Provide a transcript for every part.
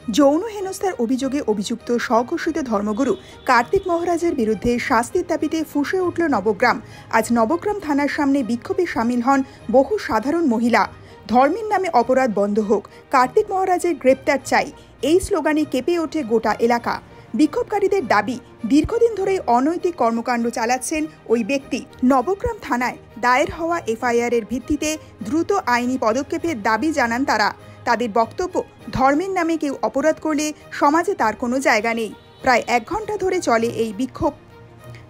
যৌন হেনস্থার অভিযোগে অভিযুক্ত স্বঘোষিত ধর্মগুরু কার্তিক মহারাজের বিরুদ্ধে শাস্তির দাবিতে ফুঁসে উঠল নবগ্রাম। আজ নবগ্রাম থানার সামনে বিক্ষোভে সামিল হন বহু সাধারণ মহিলা। ধর্মের নামে অপরাধ বন্ধ হোক, কার্তিক মহারাজের গ্রেপ্তার চাই, এই স্লোগানে কেঁপে ওঠে গোটা এলাকা। বিক্ষোভকারীদের দাবি, দীর্ঘদিন ধরেই অনৈতিক কর্মকাণ্ড চালাচ্ছেন ওই ব্যক্তি। নবগ্রাম থানায় দায়ের হওয়া এফআইআর এর ভিত্তিতে দ্রুত আইনি পদক্ষেপের দাবি জানান তারা। তাদের বক্তব্য, ধর্মের নামে কেউ অপরাধ করলে সমাজে তার কোনো জায়গা নেই। প্রায় 1 ঘন্টা ধরে চলে এই বিক্ষোভ।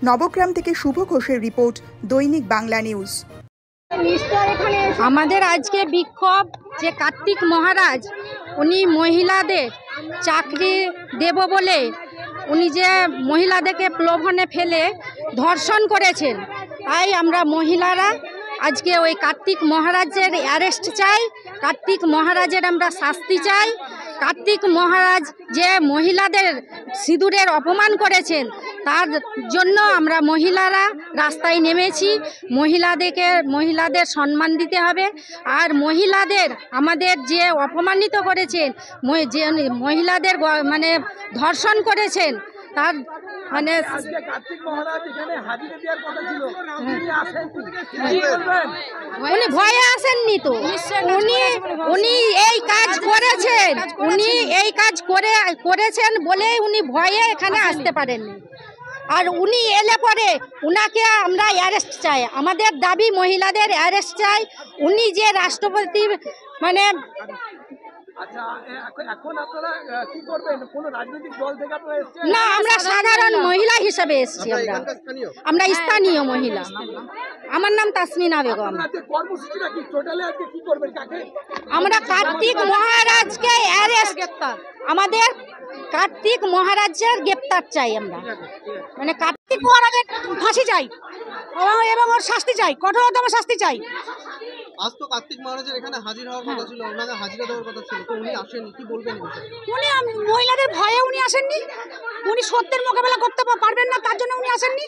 নবগ্রাম থেকে শুভ ঘোষের রিপোর্ট, দৈনিক বাংলা নিউজ। আমাদের আজকে বিক্ষোভ যে কার্তিক মহারাজ উনি মহিলাদের চাকরি দেব বলে উনি যে মহিলাদেরকে প্রলোভনে ফেলে ধর্ষণ করেছেন, তাই আমরা মহিলারা আজকে ওই কার্তিক মহারাজের অ্যারেস্ট চাই। কার্তিক মহারাজের আমরা শাস্তি চাই। কার্তিক মহারাজ যে মহিলাদের সিঁদুরের অপমান করেছেন, তার জন্য আমরা মহিলারা রাস্তায় নেমেছি। মহিলাদের সম্মান দিতে হবে। আর মহিলাদের আমাদের যে অপমানিত করেছেন, যে মহিলাদের মানে ধর্ষণ করেছেন, তার মানে উনি ভয়ে আসেননি তো, উনি এই কাজ করেছেন, উনি এই কাজ করেছেন বলেই উনি ভয়ে এখানে আসতে পারেননি। আর উনি এলে পরে উনাকে আমরা অ্যারেস্ট চাই। আমাদের দাবি মহিলাদের অ্যারেস্ট চাই। উনি যে রাষ্ট্রপতি মানে না, আমরা সাধারণ মহিলা হিসেবে এসেছি। আমরা স্থানীয় মহিলা। আমার নাম তাসমিনা বেগম। আমরা কার্তিক মহারাজকে আমাদের কার্তিক মহারাজের গ্রেপ্তার চাই। আমরা মানে কার্তিক মহারাজের ফাঁসি চাই এবং ওর শাস্তি চাই, কঠোরতম শাস্তি চাই। আজ তো কার্তিক মহারাজের এখানে হাজির হওয়ার কথা ছিল, ওনাকে হাজিরা দেওয়ার কথা ছিল, তো উনি আসেননি, কি বলবেন? উনি মহিলাদের ভয়ে উনি আসেননি। উনি সত্যের মোকাবেলা করতে পারবেন না, তার জন্য উনি আসেননি।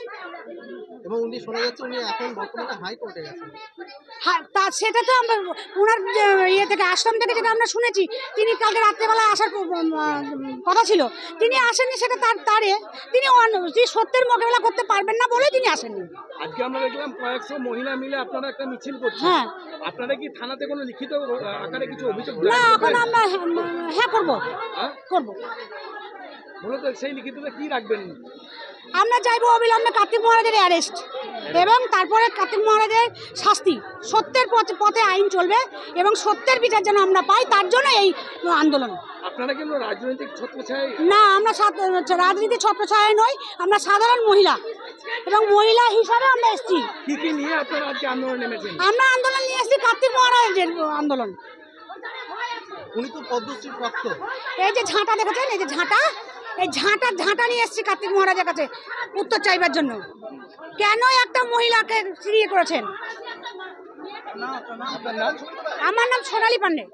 এবং উনি শোনা যাচ্ছে উনি এখন বর্তমানে হাইকোর্টে গেছেন। হ্যাঁ, তা সেটা তো আমরা ওনার ইয়ে থেকে আশ্রম থেকে যেটা আমরা শুনেছি, তিনি কালকে রাত্রেবেলা আসার কথা ছিল, তিনি আসেননি। সেটা তিনি সত্যের মোকাবেলা করতে পারবেন না বলে তিনি আসেননি। আজকে আমরা দেখলাম কয়েকশো মহিলা মিলে আপনারা একটা মিছিল করছেন। হ্যাঁ, আপনারা কি থানাতে কোনো লিখিত আকারে কিছু অভিযোগ না? এখন আমরা করবো। মূলত সেই লিখিতটা কি রাখবেন? আমরা চাইবো অবিলম্বে কার্তিক মহারাজের অ্যারেস্ট এবং তারপরে কার্তিক মহারাজের শাস্তি। সত্যের পথে আইন চলবে এবং সত্যের বিচার যেন আমরা পাই, তার জন্য এই আন্দোলন। আপনারা কিন্তু রাজনৈতিক ছত্রছায়ায়? না, আমরা রাজনীতির ছত্রছায়ায় নই। আমরা সাধারণ মহিলা এবং মহিলা হিসাবে আমরা এসেছি। কি নিয়ে আপনারা আজকে আন্দোলন নেমেছেন? আমরা আন্দোলন নিয়ে এসেছি কার্তিক মহারাজের আন্দোলন। উনি তো পদ্মশ্রী প্রাপ্ত। এই যে ঝাঁটা দেখেছেন, এই যে ঝাঁটা নিয়ে এসেছি কার্তিক মহারাজের কাছে উত্তর চাইবার জন্য। কেন একটা মহিলাকে ফিরিয়ে করেছেন? আমার নাম সোনালী পান্ডে।